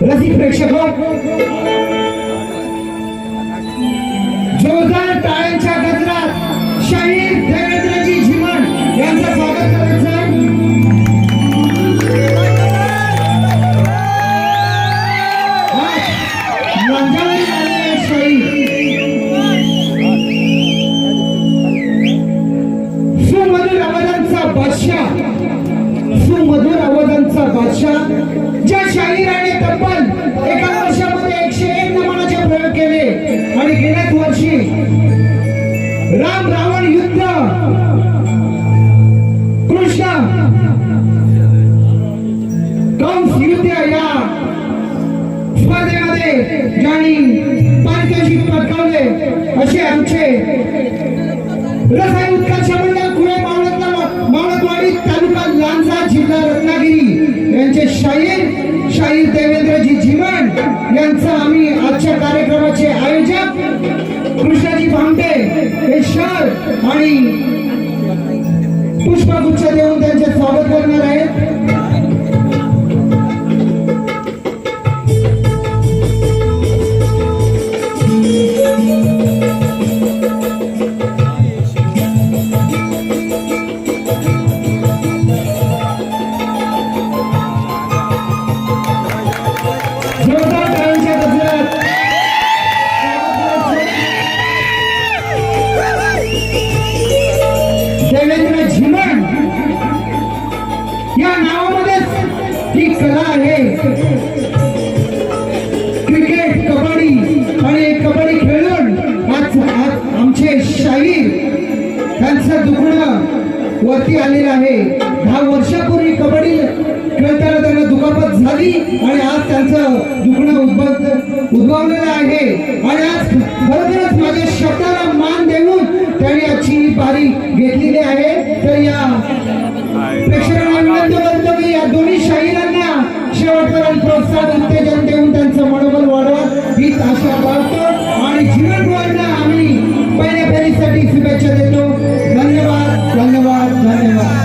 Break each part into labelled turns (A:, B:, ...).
A: रसिक प्रेक्षक जोरदार टाळ्यांच्या गजरात शाहीर देवेंद्रजी झिमन यांचं स्वागत करायचं आहे। सुमधुर आवाजांचा बादशाह ज्या शाहिराने तब्बल एका वर्षामध्ये 101 नमनाचे प्रयोग केले आणि गेल्याच वर्षी राम रावण युद्ध कृष्ण कंस युद्ध या स्पर्धेमध्ये ज्यांनी पारितोषिक पटकावले असे आमचे रसायन उत्कर्ष मंडळ कुळे मावळतवाडी तालुका लांजा जिल्हा रत्नागिरी यांचे शाहीर देवेंद्रजी झिमन यांचा आम्ही आजच्या कार्यक्रमाचे आयोजक कृष्णाजी भामटे हे शहर आणि पुष्पगुच्छ देऊन त्यांचे स्वागत करणार आहेत। देवेंद्र झिमन या नावामध्येच ही कला आहे। क्रिकेट कबड्डी आणि कबड्डी खेळून आज आमचे शाहीर त्यांचं दुखणं वरती आलेलं आहे। 10 वर्षापूर्वी कबड्डी खेळताना त्यांना दुखापत झाली आणि आज त्यांचं दुखणं उद्भवलेलं आहे आणि आज खरोखरच माझ्या शब्दाला मान देऊन त्यांनी आजची बारी घेतलेली आहे। तर या प्रेक्षकांना विनंती करतो की या दोन्ही शाहिरांना शेवटपर्यंत प्रोत्साहन उत्तेजन देऊन त्यांचं मनोबल वाढवा हीच आशा बाळगतो आणि जीवनभरांना आम्ही पहिल्या फेरीसाठी शुभेच्छा देतो। धन्यवाद धन्यवाद धन्यवाद।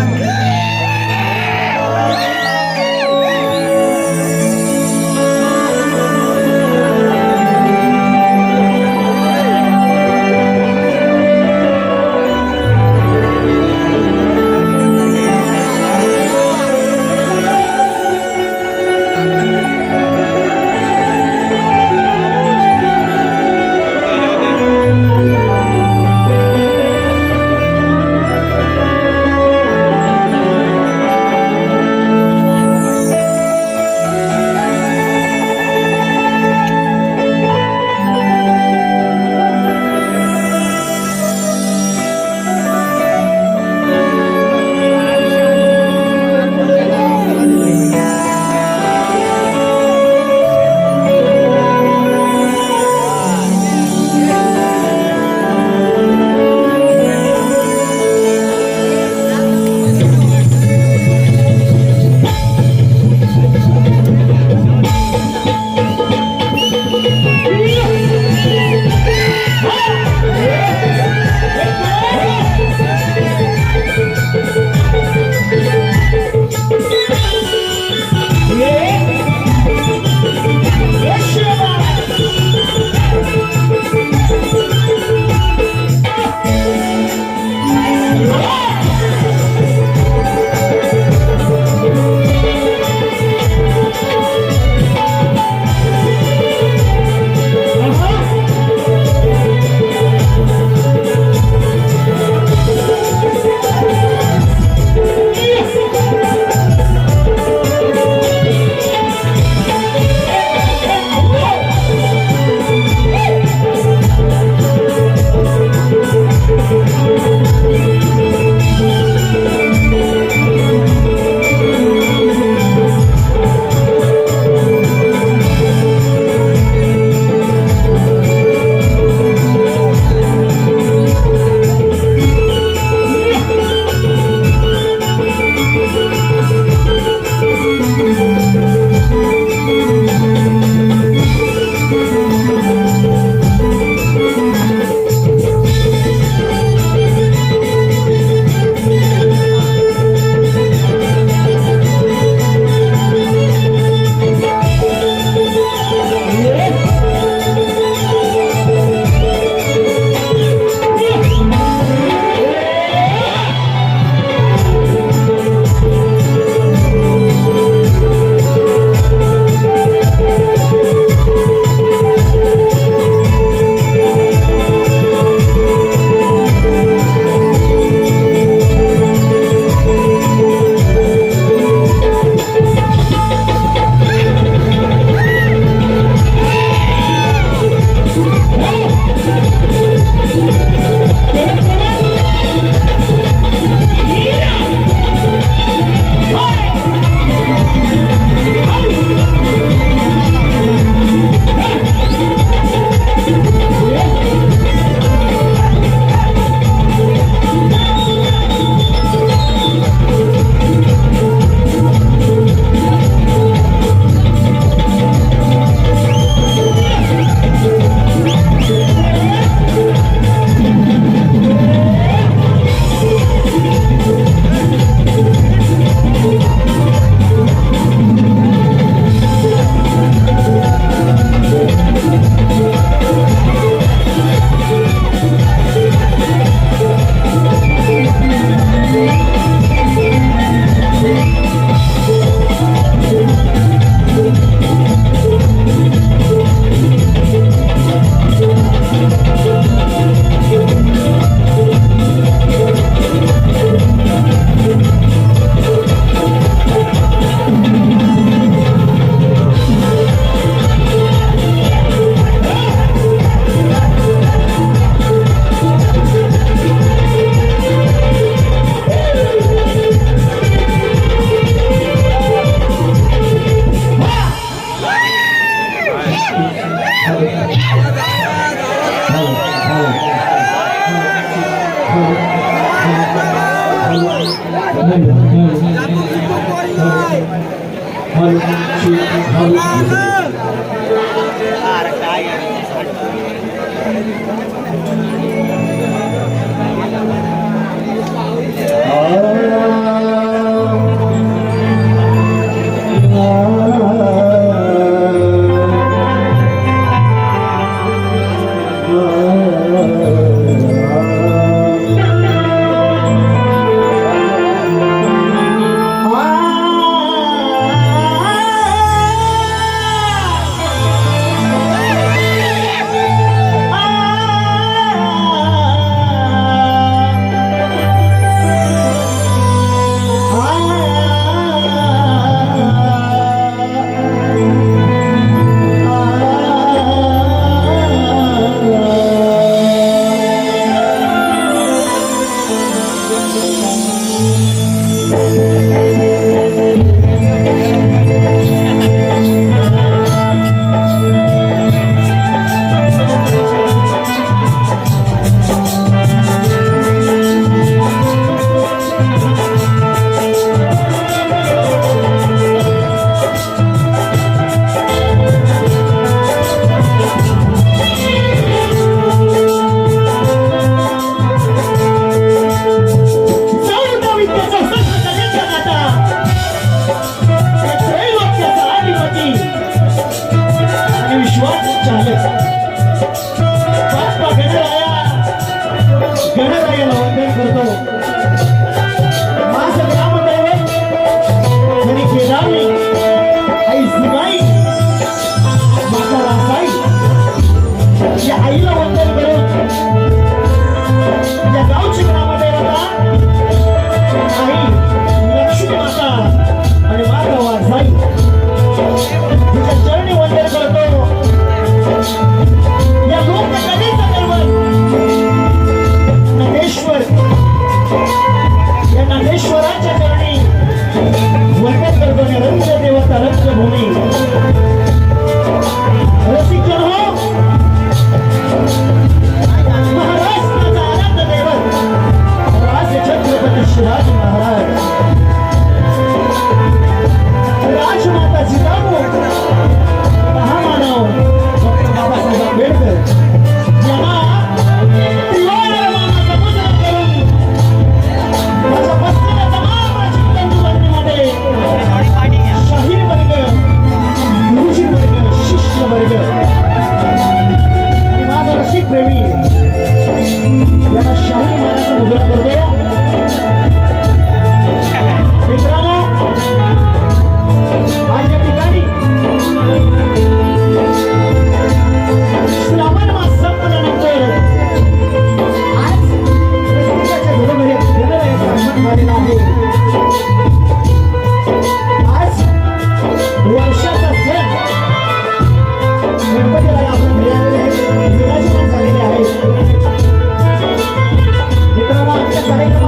B: मित्रांनो आजच्या कार्यक्रमात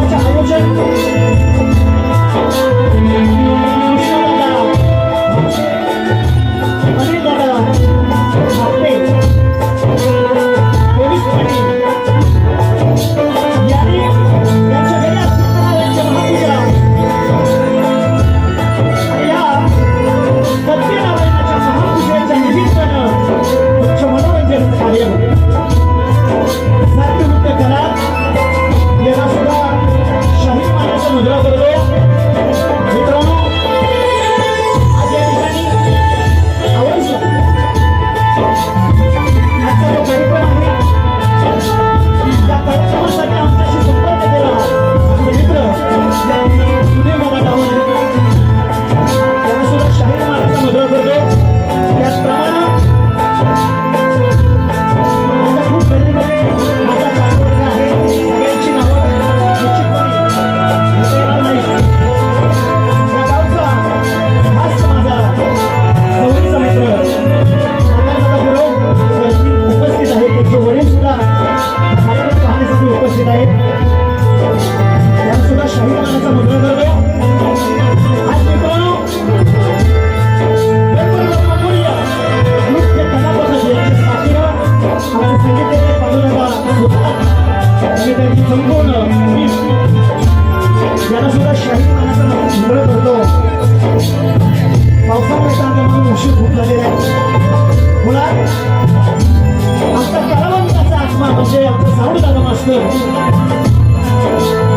B: मास्तर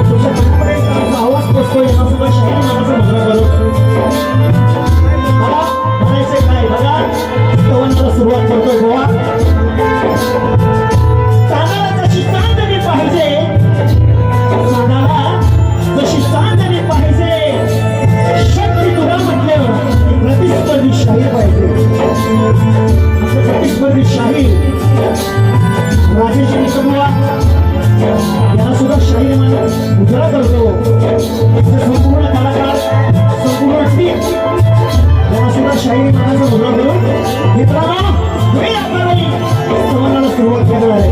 B: तुमच्या कंपनीचा आमचा आवाज पोचतो यांना सुद्धा शाहीर नावाचं मुद्रा करू मला म्हणायचं काय बघा स्तवनाला सुरुवात करतोय गोवा चांदला जशी चांदणी पाहिजे चांदला जशी चांदणी पाहिजे शक्ती तुला म्हटल्यावर प्रतिस्पर्धी शाहीर पाहिजे असं प्रतिस्पर्धी शाहीर राजेश निकमला याला सुद्धा शाहीर म्हणून उजळा करतो संपूर्ण कलाकार संपूर्ण टीम याला सुद्धा शाहीर मनाचा उजळा करून मित्रांनो तुम्ही आपल्याला समाजाला सुरुवात करणार आहे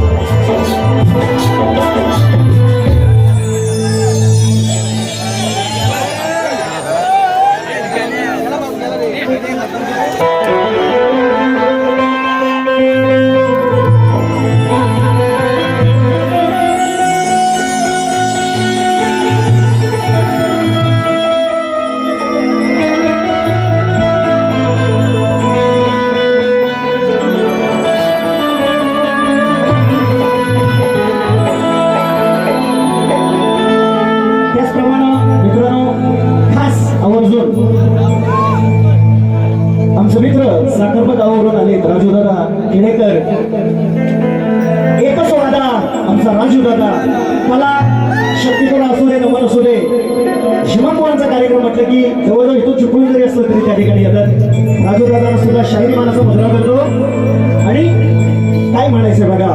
B: आमचे मित्र साखरपा गावावरून आले राजूदादा केणेकर एकच वादा आमचा राजूदादा मला शक्तीकडे असू दे नमन असू दे शिमनपोळांचा कार्यक्रम म्हटलं की जवळजवळ इथून चुकून जरी असलं तरी त्या ठिकाणी येतात राजूदादाला सुद्धा शाहीर मानाचा मुद्रा करतो आणि काय म्हणायचं बघा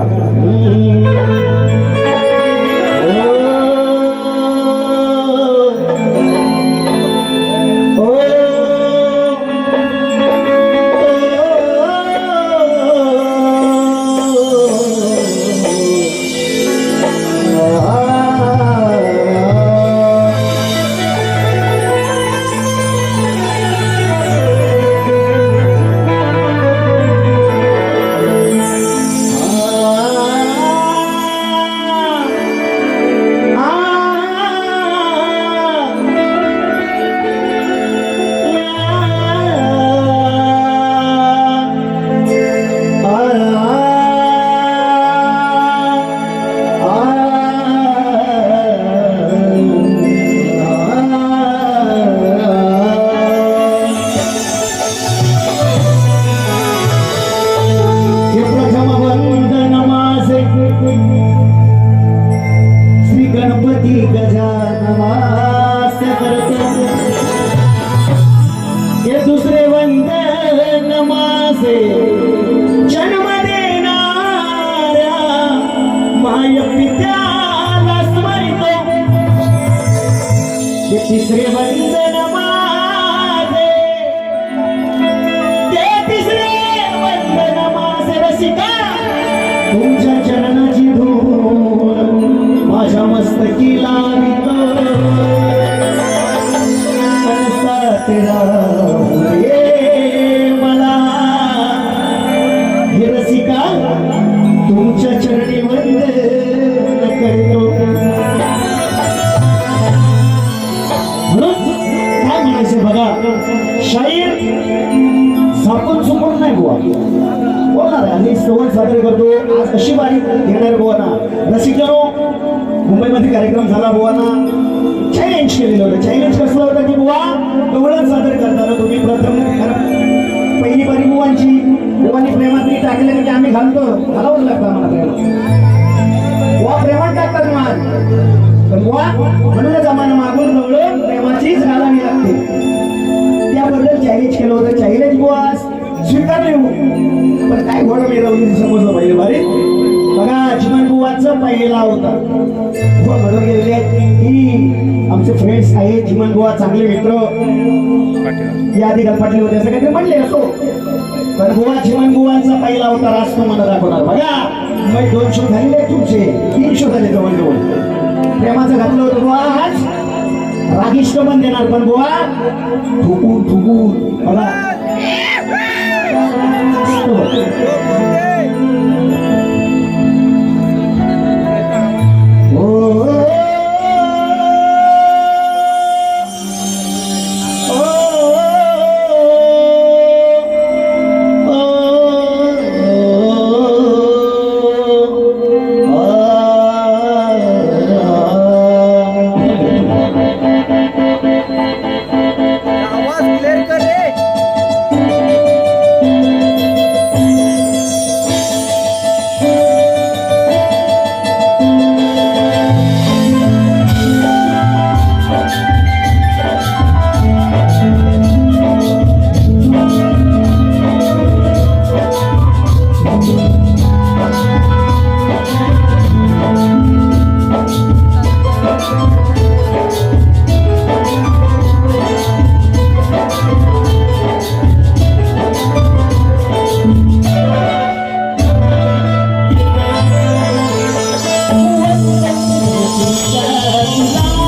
B: तिसरे वंदन माझे ते तिसरे वंदन माझे रसिका तुमच्या चरणाची धूळ माझ्या मस्तकी लावितो मला हे रसिका तुमच्या चरणी वंदन करतो बघा शाहीर सापून चुकून नाही बुवा बोलणार आणि संवाद सादर करतो आज अशी बारी घेणार बुवाना रसिकांनो मुंबईमध्ये कार्यक्रम झाला बुवाना चॅलेंज केलेलं होतं चॅलेंज कसलं होतं की बुवा गवळण सादर करताना तुम्ही प्रथम पहिली बारी बुवांची बुवांनी प्रेमात मी टाकले की आम्ही घालतो घालावं लागतं आम्हाला प्रेमात बुवा प्रेमात टाकतात मान पण बुवा म्हणूनच आम्हाला मागून गवळण प्रेमाचीच घालावी लागते त्याबद्दल चॅलेंज केलं होतं चॅलेंज बुवा स्वीकारले पण काय घोडं मिळवली समजलं पाहिजे बारे बघा चिमण बुवाचं पहिला होता बुवा म्हणून गेलेले की आमचे फ्रेंड्स आहेत चिमण बुवा चांगले मित्र या आधी गलपाटले होते असं काहीतरी म्हणले असो पण बुवा चिमण बुवांचा पहिला होता राज तो मला दाखवणार बघा मग 2 शो झालेले तुमचे 3 शो झाले जवळजवळ प्रेमाचं घातलं होतं बुवा आज रागिष्ट पण देणार पण बुवा फुकून फुकून बघा
C: तुला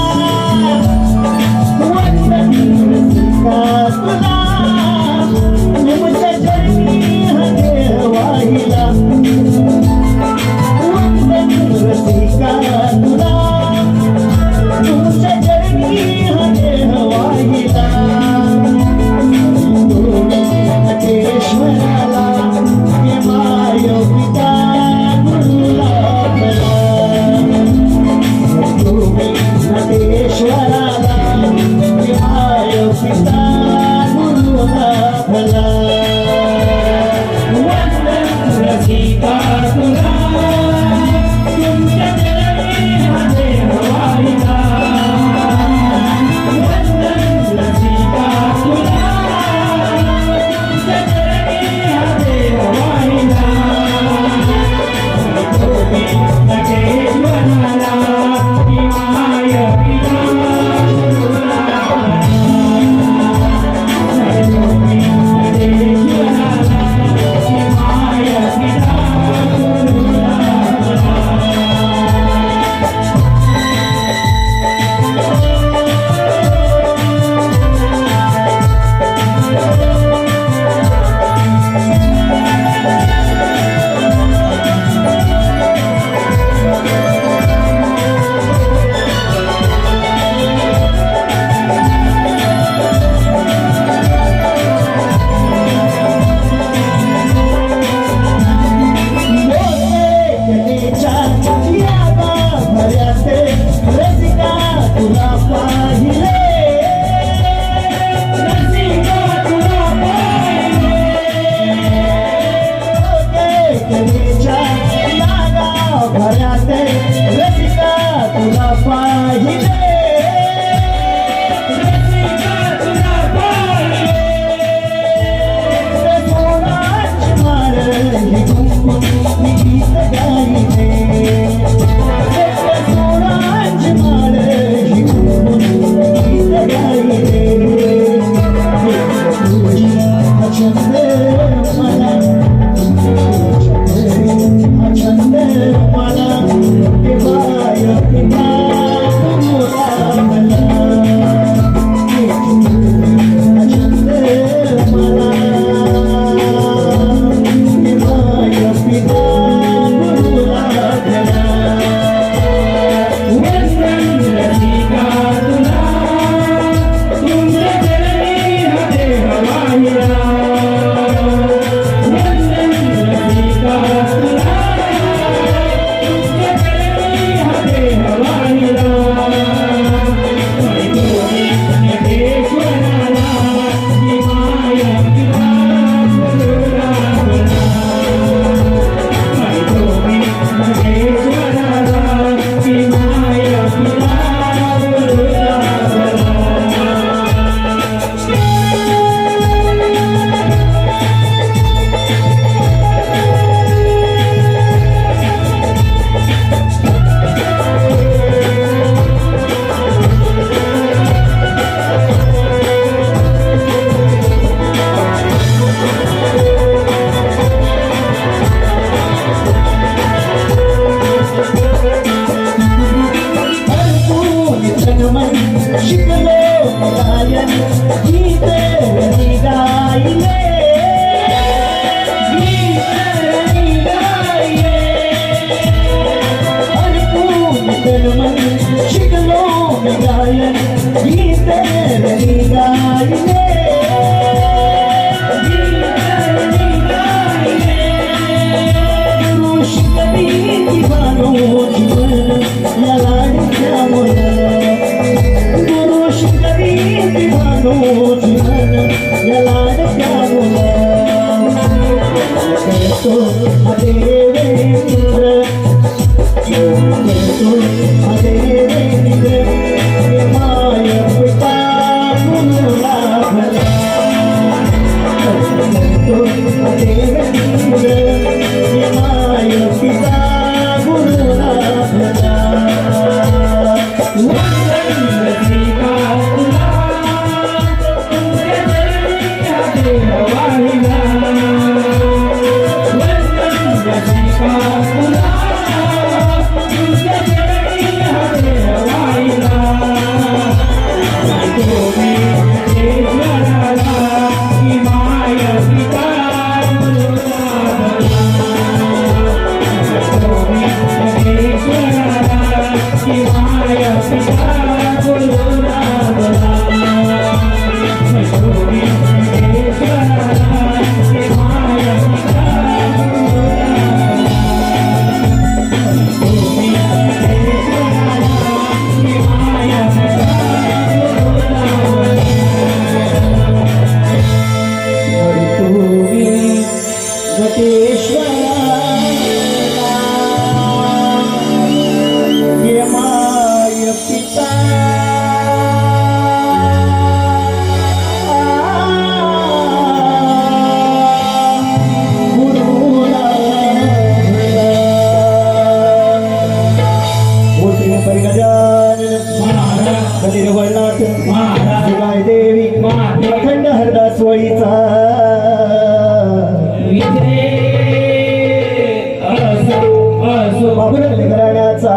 B: बाबुरगले घराण्याचा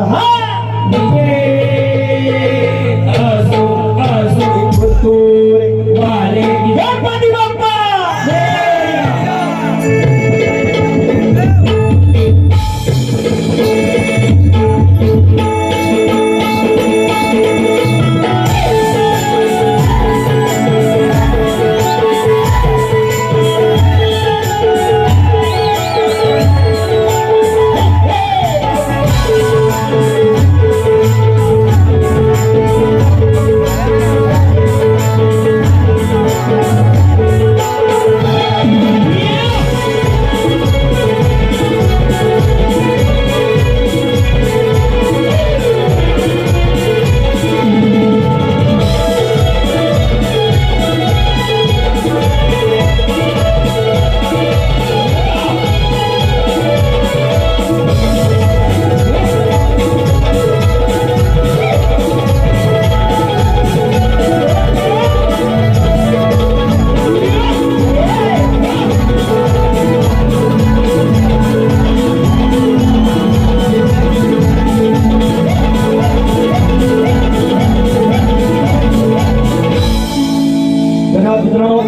B: हा
C: असो असो
B: तुरे
C: वाले
B: गणपती बाप्पा धन्यवाद मित्रांनो.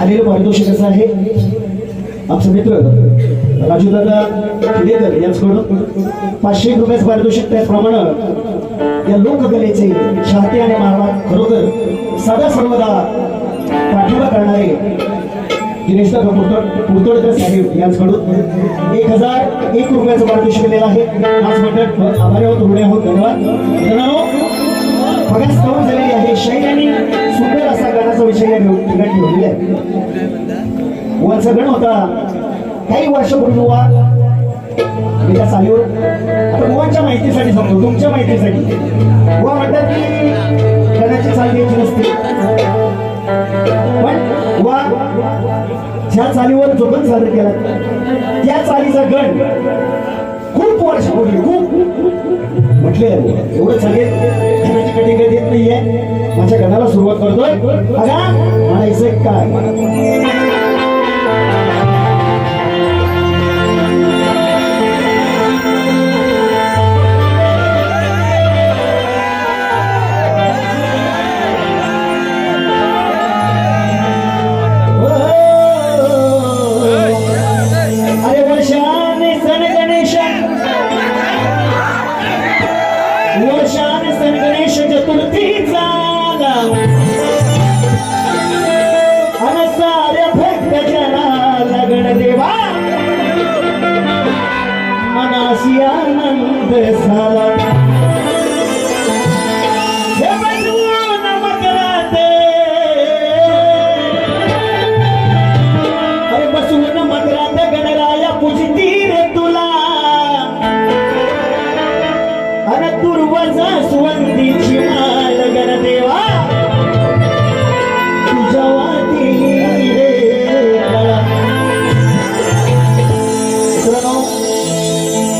B: आलेलं पारितोषिक असं आहे आमचे मित्र राजू दादा किडेकर यांच्याकडून 500 रुपयाचं पारितोषिक. त्याचप्रमाणे या लोककलेचे शाहते आणि मानवात खरोखर सदा सर्वदा पाठिंबा करणारे दिनेश दादा पुरतोडकर साहेब यांच्याकडून 1001 रुपयाचं पारितोषिक दिलेलं आहे. आज मंडळ आभारी आहोत, ऋणी आहोत. धन्यवाद मित्रांनो. बघा सवय झालेली आहे. शाहीर आणि सुंदर असा गाण्याचा विषय या ठिकाणी ठेवलेला आहे. वरचा गण होता काही वर्षापूर्वी बुवा मी त्या चालीवर आता बुवांच्या माहितीसाठी सांगतो, तुमच्या माहितीसाठी. बुवा म्हणतात की गणाची चाल घ्यायची नसते, पण बुवा ज्या चालीवर जो पण सादर केला त्या चालीचा गण खूप वर्षापूर्वी खूप म्हटले एवढं चालेल गणाची कटिंग देत नाहीये. माझ्या गणाला सुरुवात करतोय. बघा म्हणायचं काय मनाशी आनंद झाला. हे बसवून मकरात, अरे बसवून मकरात गणराया पूजती रे तुला. अन दुर्वाजा सुवंतीची माळ गणदेवा तुझ्या वाटी रे मला.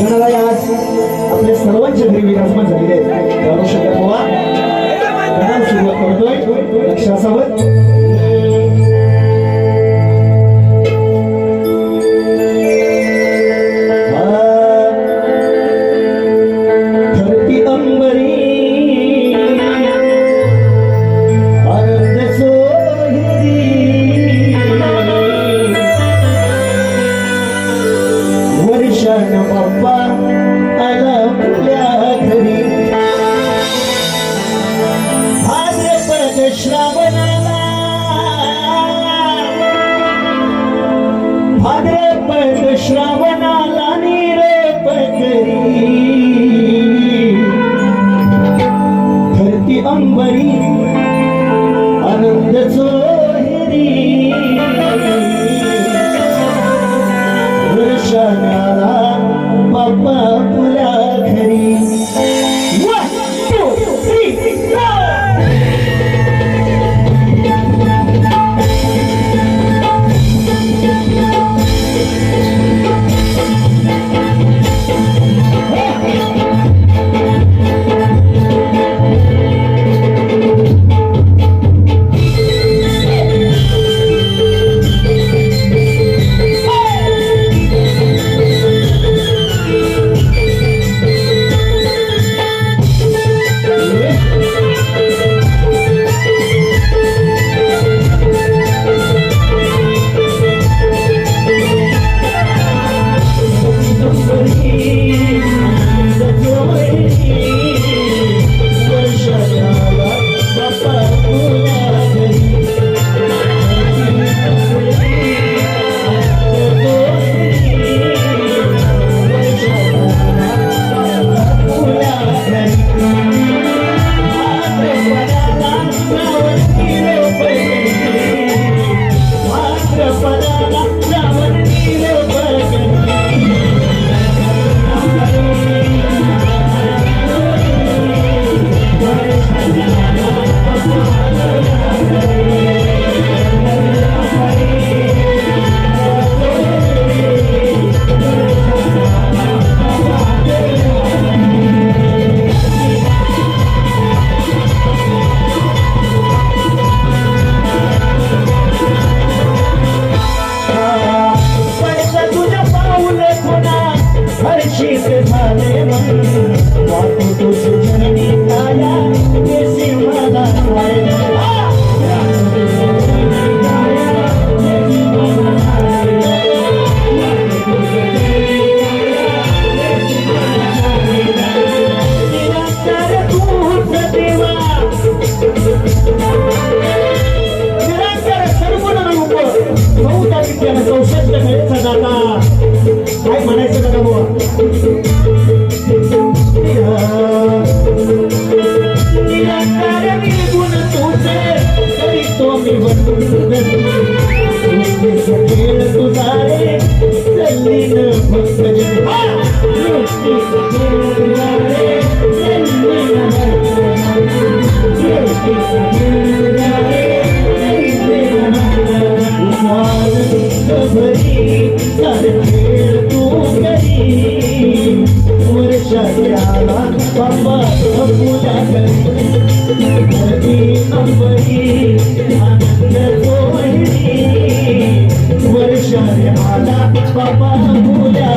B: गणराय आज आपल्या सर्वांच्या घरी विराजमान झालेले आहेत. त्यावर शंकर बुवा गणाला सुरुवात करतोय. लक्ष असावं. धरती अंबरी आनंद सोहरी वर्षान बाप्पा आला आपल्या घरी. भाद्रपद श्रावणाला शीत झाले मन वाटू तुझ जननी काया देशी मला काय म्हणायचं का बुवा गुण तुझे तरी तो मी खेळ तुझा रे चल्लीन फक्त वर्षाला बाबा पूजा करी आनंद वर्षाला बाबा पूजा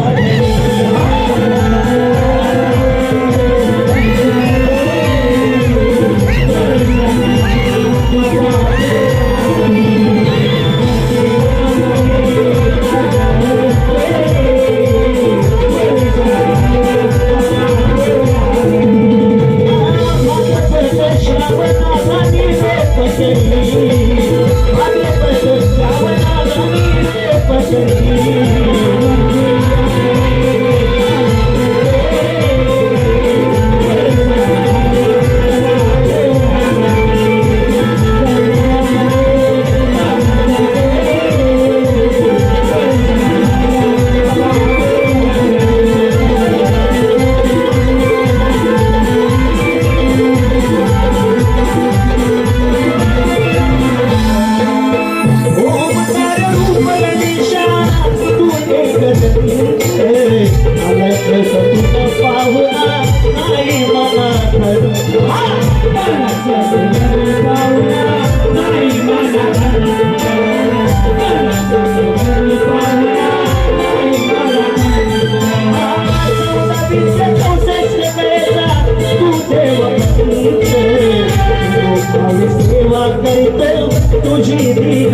B: सेवा करीत तुझी दीन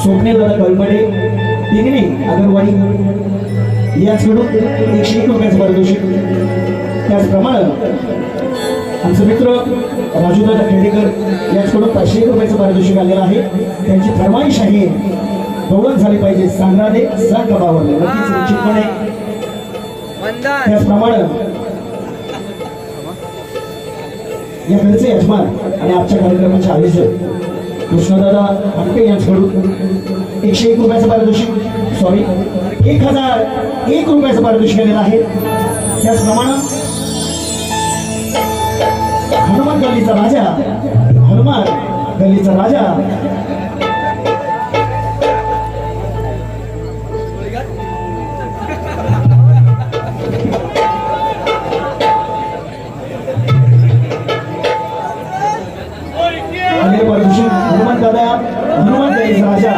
B: स्वप्ने दादा कळमडे तिगणी अगरवाडी याचकडून 101 रुपयाचं पारितोषिक. त्याचप्रमाणे आमचे मित्र राजूदादा खेडेकर याचकडून 501 रुपयाचं पारितोषिक आलेलं आहे. त्यांची फरमाईश आहे गौरव झाली पाहिजे सांगणारे सांग बाबावर निश्चितपणे. त्याचप्रमाणे या घरचे यजमान आणि आजच्या कार्यक्रमाचे आयोजक कृष्णदादा हटके यांच्याकडून 101 रुपयाचं पारितोषिक 1001 रुपयाचं पारितोषिक आलेलं आहे. त्याचप्रमाणे हनुमान गल्लीचा राजा हनुमान पारितोषिक हनुमान राजा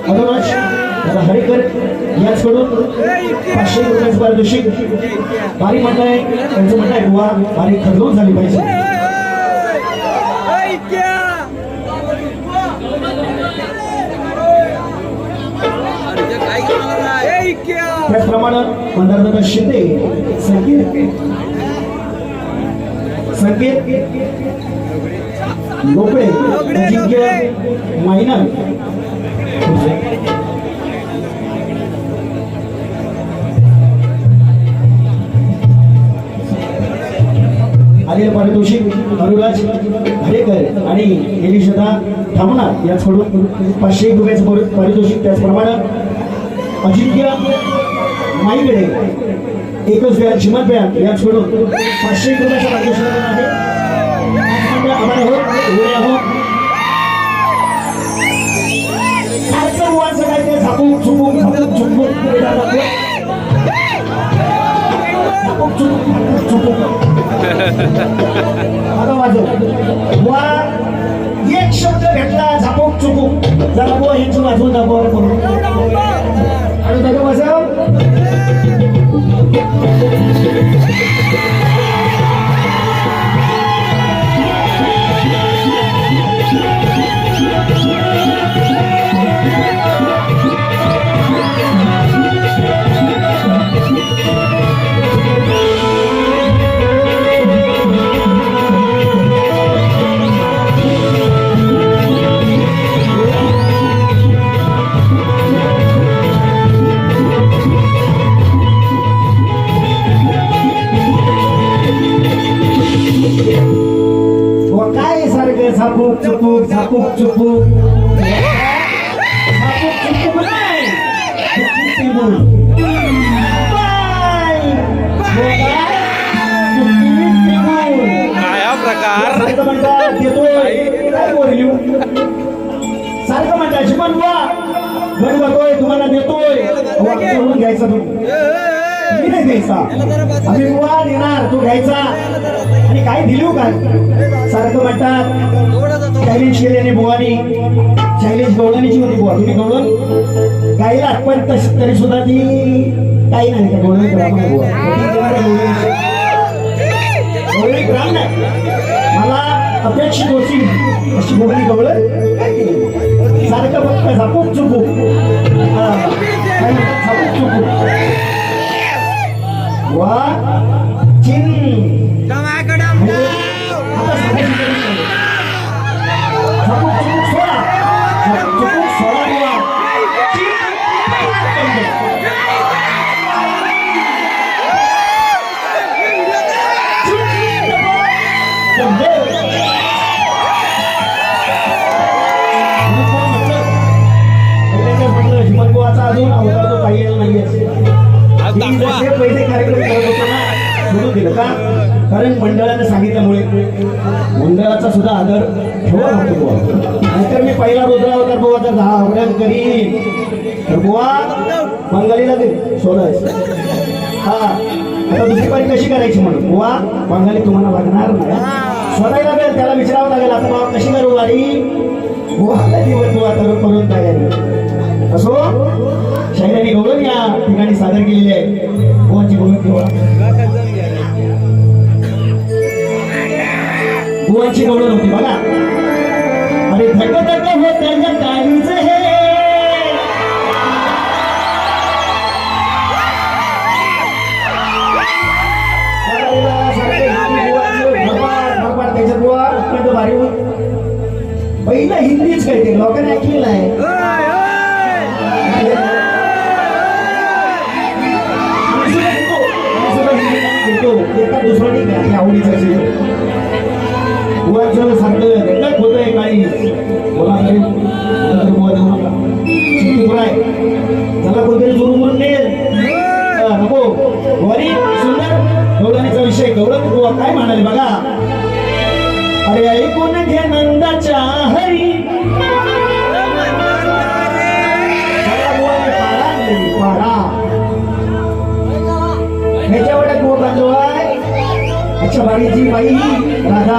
B: अविनाश दादा हरेकर याचकडून 500 रुपयाचं पारितोषिक. बारी म्हणणं आहे त्यांचं म्हणणं आहे बुवा बारी खरगवून झाली पाहिजे. त्याचप्रमाणे मंदारदादा शिंदे संकेत लोकडे अजिंक्य मायनर आलेलं पारितोषिक अनुराज हरेकर आणि एलिशदा थांबणार याचकडून 500 रुपयाचं पारितोषिक. त्याचप्रमाणे अजिंक्य माईकडे एकच बॅन चिमत बॅन याचकडून 500 रुपयाचं पारितोषिक आहे. आम्हाला सारखं मुलांचं काय ते झापूक चुपूक झापूक चुपूक आता वाजव वा एक शब्द भेटला झापूक चुपूक जरा बुवा यांचं वाजवून दाखवा करून आणि त्याचं वाजव. झापूक चुपूक झापूक चुपूक झापूक चुपूक नाही
C: काय हा प्रकार
B: देतोय काय बोलू सारखं म्हणता जीवन गण बघतोय तुम्हाला देतोय करून घ्यायचा तुम्ही नाही द्यायचा आम्ही बुवा देणार तो घ्यायचा आणि काय दिलू काय सारखं म्हणतात चॅलेंज केल्याने बुवानी चॅलेंज गवळणीची होती बुवा तुम्ही गवळण गायला पण तरी सुद्धा ती काही नाही का गवळणी करा पण बुवा गवळणी ग्राम नाही मला अपेक्षित होती अशी गवळणी गवळण सारखं फक्त झापूक चुपूक झापूक चुपूक वा चिन अजून अवतार तो काही नाहीये पहिले कार्यक्रम करत होतो ना सोडून दिलं का कारण मंडळाने सांगितल्यामुळे मंडळाचा सुद्धा आदर ठेवा लागतो बुवा नाहीतर मी पहिला रुद्रावतार बुवा जर 10 आवड्यात करीन तर बुवा बंगालीला दे शोधायचं हा आता दुसरी पारी कशी करायची म्हणून बुवा बंगाली तुम्हाला लागणार नाही शोधायला लागेल त्याला विचारावं लागेल आता बाबा कशी करू वारी बुवा दिवस बुवा तर करून तयारी असो शाहिरांनी गवळण या ठिकाणी सादर केलेली आहे बुवांची गवळण ठेवा बुवांची गवळण होती बघा अरे धक धक होत या काळीच हे त्याच्यात बुवा उत्कंठ भारी पहिलं हिंदीच काय ते लोकांनी ऐकलेलं आहे एका दुसरं ठीक आहे आवडीचं असेल बुवाचं सारखं काय होत आहे काही बोला तरी बुवा देऊ नका चिंती बुरा आहे त्याला कोणतरी जोरून म्हणून नेल नको वरी सुंदर गवळणीचा विषय गवळण बुवा काय म्हणाले बघा अरे ऐकून घे नंदाच्या हरी पाडा ह्याच्या वाट्यात बुवा बांधलो आहे अच्छा बाईची बाई राधा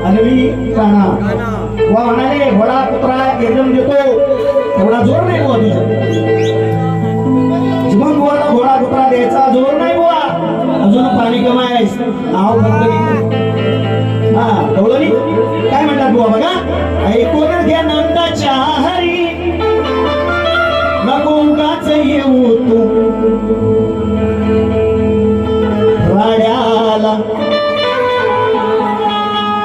B: अनवी काना वा म्हणाले घोडा कुत्रा एकदम देतो तेवढा जोर नाही बुवा तुझा जीवन बुवाला घोडा कुत्रा द्यायचा जोर नाही बुवा अजून पाणी कमायस नाव फक्त हा कवळणी काय म्हणतात बुवा बघा ऐकून घ्या नंदाच्या हरी नको उगाच येऊ तू राड्याला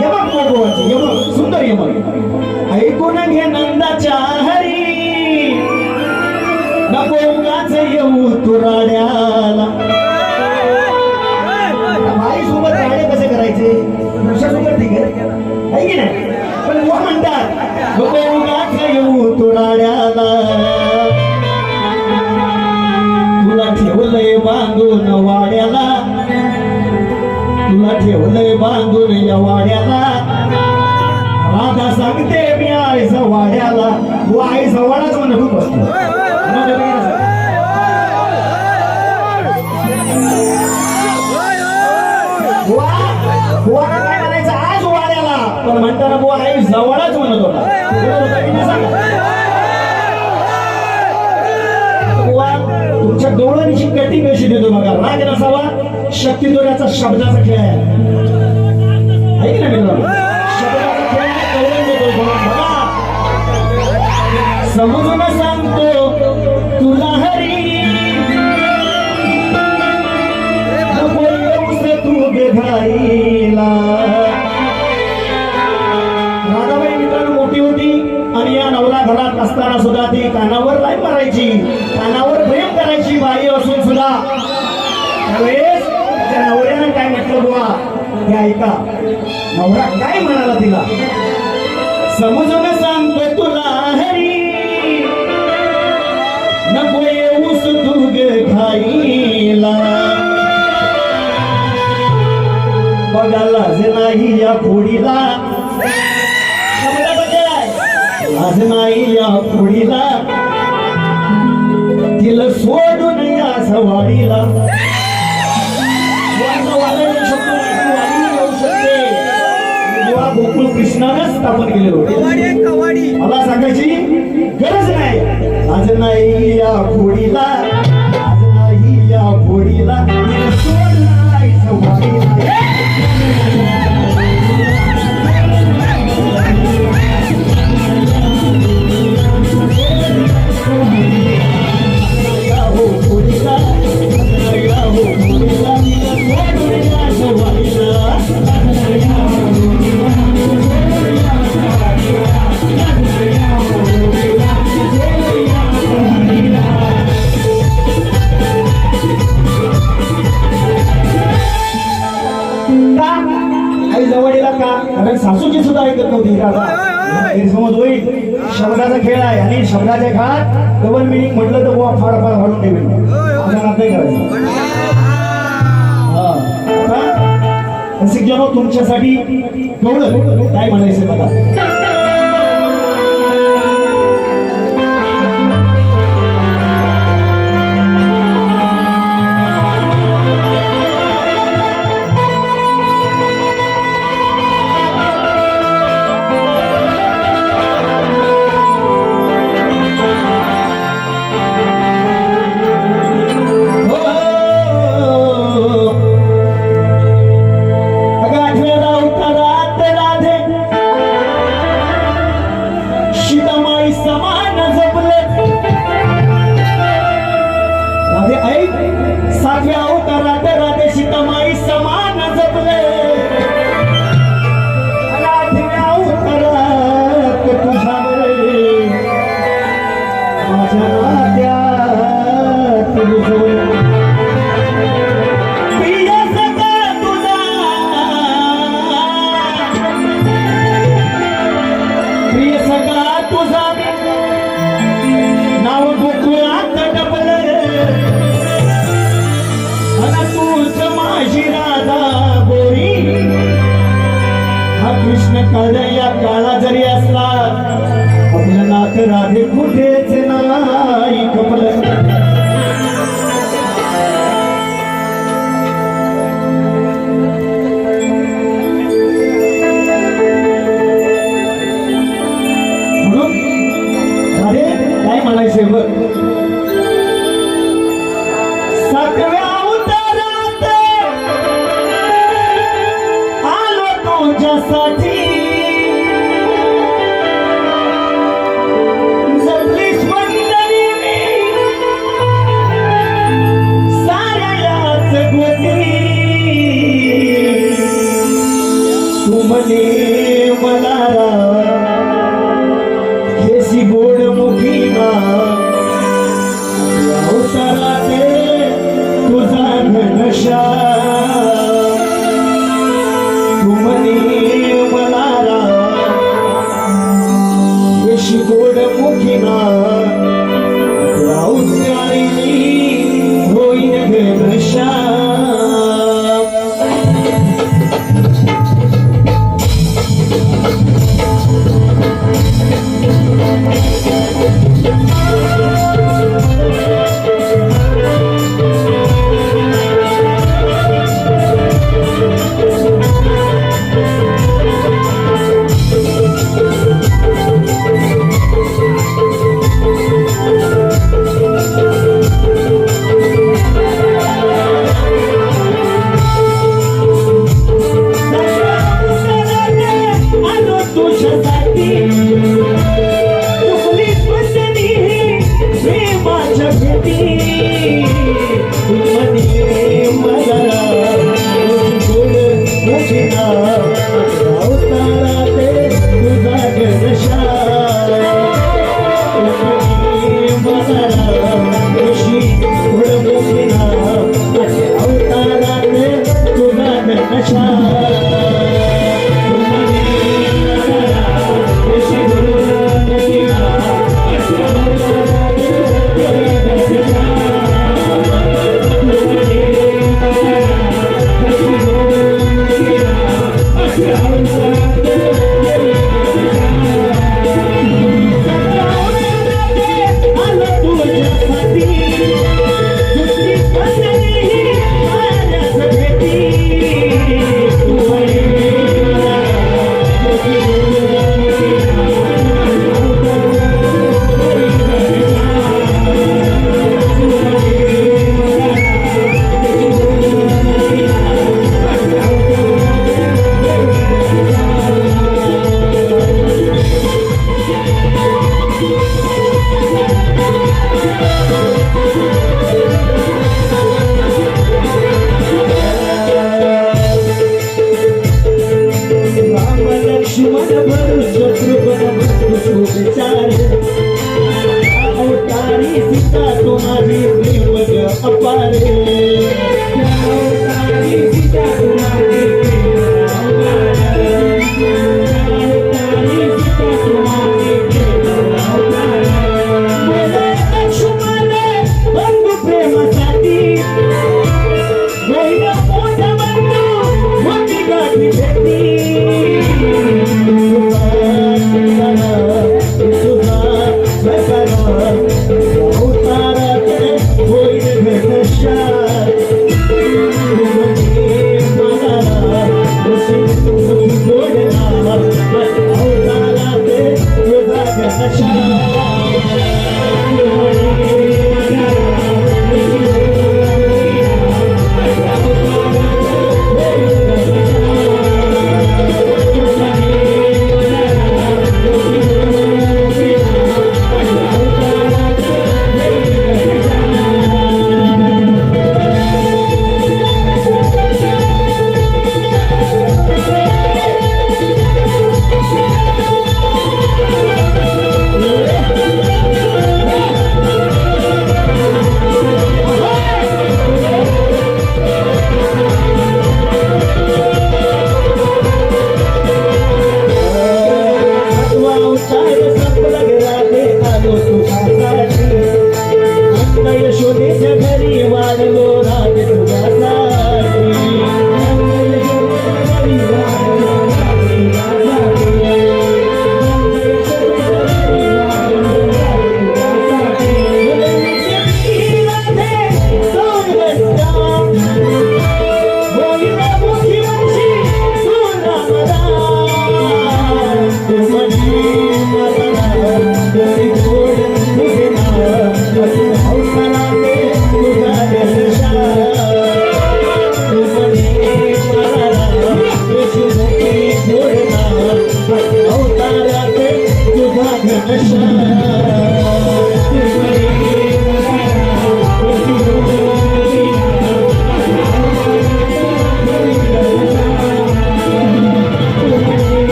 B: यमक गोवाची यमक सुंदर यमक ऐकून घे नंदाच्या हरी नको उगाच येऊ तू राड्याला बाई सोबत राडे कसे करायचे पुरुषासोबत ठीक आहे की नाही पण वो म्हणतात नको उगाच येऊ तू राड्याला तुला ठेवलंय बांधून वाड्याला तुला ठेवलंय बांधून या वाड्याला राधा सांगते मी आईचा वाड्याला व आईचा वाडाच म्हणत खूप असतो काय म्हणायचं आज वाड्याला पण म्हणताना बुवा आई जवळच म्हणत होता तुमच्या डोळ्यांची कटिंग कशी देतो बघा राग नसावा शक्ती दोऱ्याचा शब्दाचा खेळ आहे की नाही मित्रांनो शब्दाचा खेळ कळून देतो बघा समजून सांगतो तुला हरी तू बेघाईला राधाबाई मित्रांनो मोठी होती आणि या नवरा घरात असताना सुद्धा ती कानावर लाई मारायची कानावर प्रेम करायची बाई असून सुद्धा त्यावेळेस त्या नवऱ्यानं काय म्हटलं बुवा हे ऐका नवरा काय म्हणाला तिला समजून सांगतो तुला हरी नको येऊस तू घाईला बघायला जे नाही या खोडीला आज नाही या खोडीला तिला सोडून या सवारीला गोकुळ कृष्णानं स्थापन केले होते मला सांगायची गरज नाही आज नाही या खोडीला आज नाही या खोडीला तिला सोडून या सवारीला सासूची सुद्धा ऐकत नव्हती गैरसमज होईल शब्दाचा खेळ आहे आणि शब्दाच्या खेळात डबल मिनिंग म्हटलं तर बुवा फार फार वाढून ठेवेल नाही करायचं जनो तुमच्यासाठी कवळं काय म्हणायचं बघा कृष्ण काळ्या काळा जरी असला आपलं नाक राधे कुठेच नाही कपल तुझी गोड मुखिना राहून होईन घनशा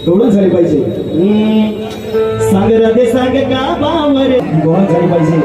B: एवढं झाली पाहिजे. सांग राधे सांग का बावर गोळा झाली पाहिजे.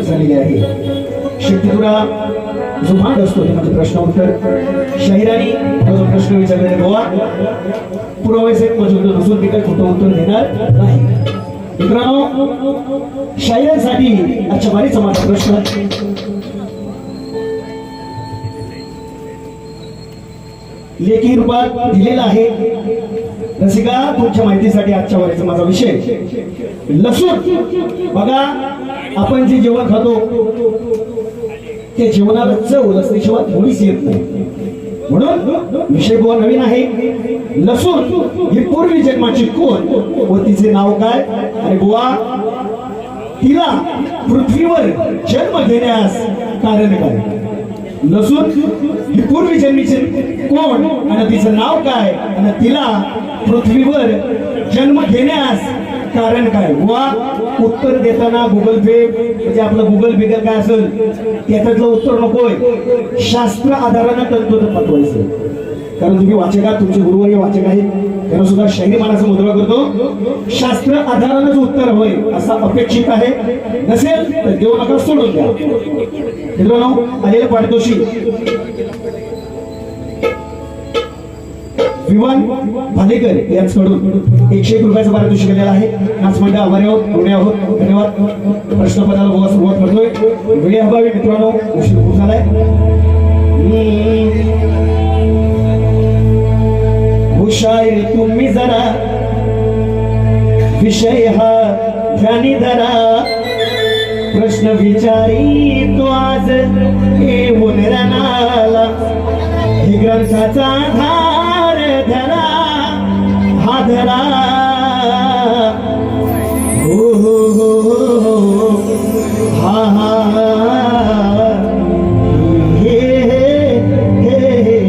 B: झालेली आहे. शेतकऱ्याला जो मांड असतो त्यामध्ये प्रश्न उत्तर शाहिरानी जो प्रश्न विचारलेला गोवा पुरावायचे म्हणजे नसून ते काही खोटं उत्तर देणार नाही. मित्रांनो शाहिरांसाठी आजच्या बारीचा माझा प्रश्न लेखी रूपात दिलेला आहे. रसिका तुमच्या माहितीसाठी आजच्या वारीचा माझा विषय लसूण. बघा आपण जे जेवण खातो त्या जेवणाला चव लसणीशिवाय थोडीच येत नाही. म्हणून विषय गोवा नवीन आहे. लसूण ही पूर्वी जन्माची कोण व तिचे नाव काय आणि गोवा तिला पृथ्वीवर जन्म घेण्यास कारण काय. लसूण ही पूर्वी जन्मीचे कोण आणि तिचं नाव काय आणि तिला पृथ्वीवर जन्म घेण्यास कारण काय. वा उत्तर देताना गुगल पे म्हणजे आपलं गुगल बिगल काय असेल त्याच्यातलं उत्तर नकोय. शास्त्र आधारानं तंतोतंत पाठवायचं. कारण तुम्ही वाचक आहात, तुमचे गुरुवर्य वाचक आहेत, त्यांना सुद्धा शाहिरी मानाचा मुद्रा करतो. शास्त्र आधारानंच उत्तर होय असा अपेक्षित आहे. नसेल तर देऊ नका, सोडून द्या. मित्रांनो आलेले पारितोषी विवान भालेकर यांच्याकडून 101 रुपयाचं पारितोषिक आलेलं आहे. नाच मंडळ आभारी आहोत, ऋणी आहोत. धन्यवाद. प्रश्नपत्राला गोवा सुरुवात करतोय. वेळ हवावी मित्रांनो, उशीर खूप झालाय. हुशार तुम्ही जरा विषय हा ध्यानी धरा. प्रश्न विचारी तो आज येऊन रणाला. हे ग्रंथाचा आधार धरा हा धरा. हो हो हो हो हा हा हे हे हे हे.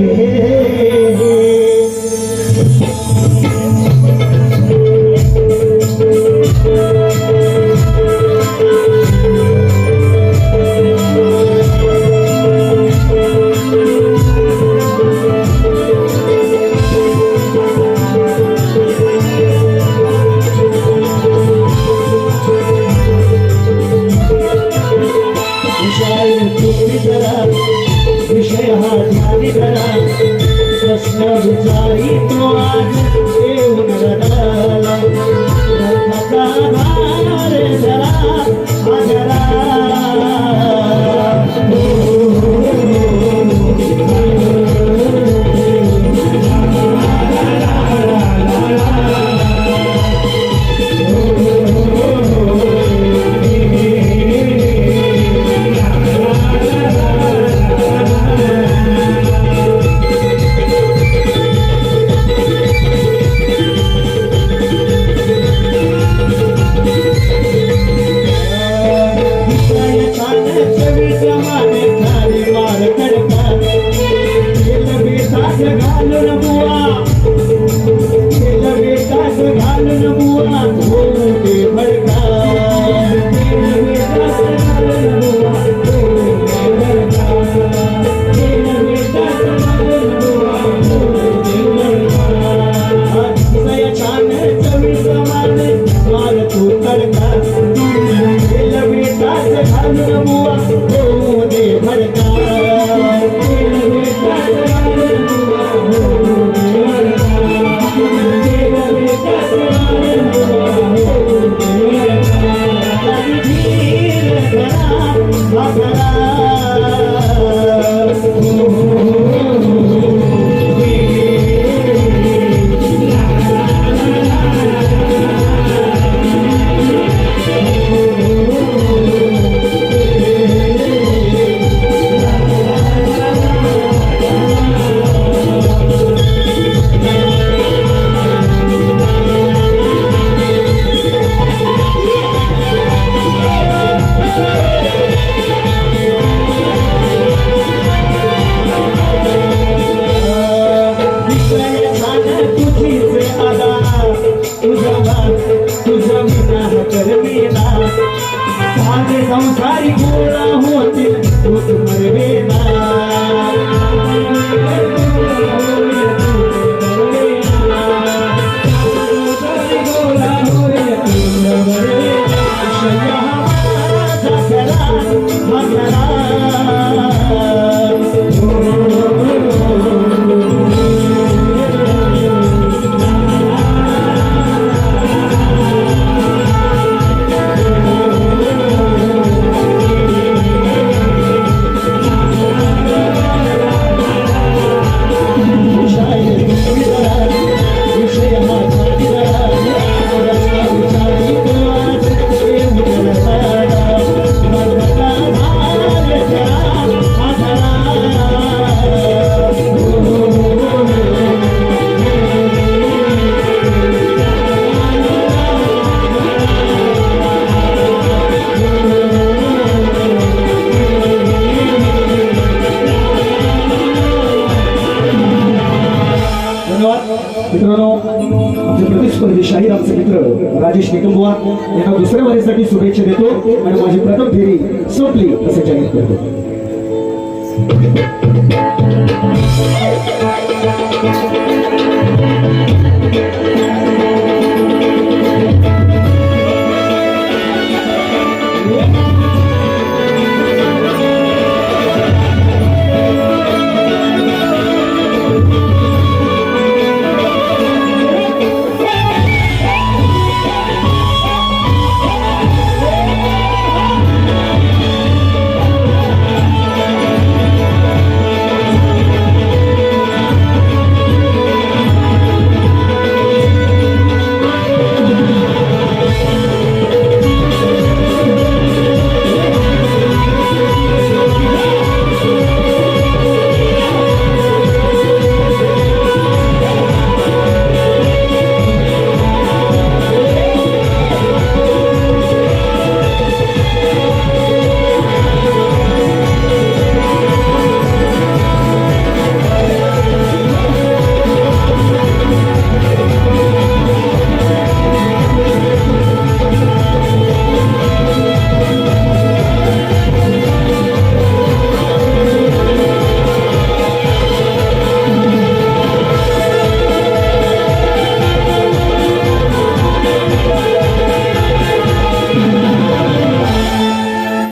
B: विषय हा ध्यानी धरा. प्रश्न विचारी तो आज येऊन रणाला. ग्रंथाचा आधार धरा हा धरा. प्रमाणे खाली मार कडका केलं बेताच घालून बुवा केलं बेताच घालून बुवा होऊ दे भडका केलं बेताच घालून बुवा होऊ दे भडका केलं बेताच घालून बुवा होऊ दे भडका सया छान चवी प्रमाणे मार तू तडका केलं बेताच घालून बुवा होऊ दे भडका केलं बेताच घालून बुवा होऊ दे भडका केलं बेताच घालून बुवा होऊ दे भडका धीर धरा भागरा संसारी गोळा होतील तूच मरवेना गोळा होईल तूच मरवेना मित्रांनो आमचे प्रतिस्पर्धी शाहीर आमचे मित्र राजेश निकमबुवा यांना दुसऱ्या वारीसाठी शुभेच्छा देतो आणि माझी प्रथम फेरी संपली असे जाहीर करतो.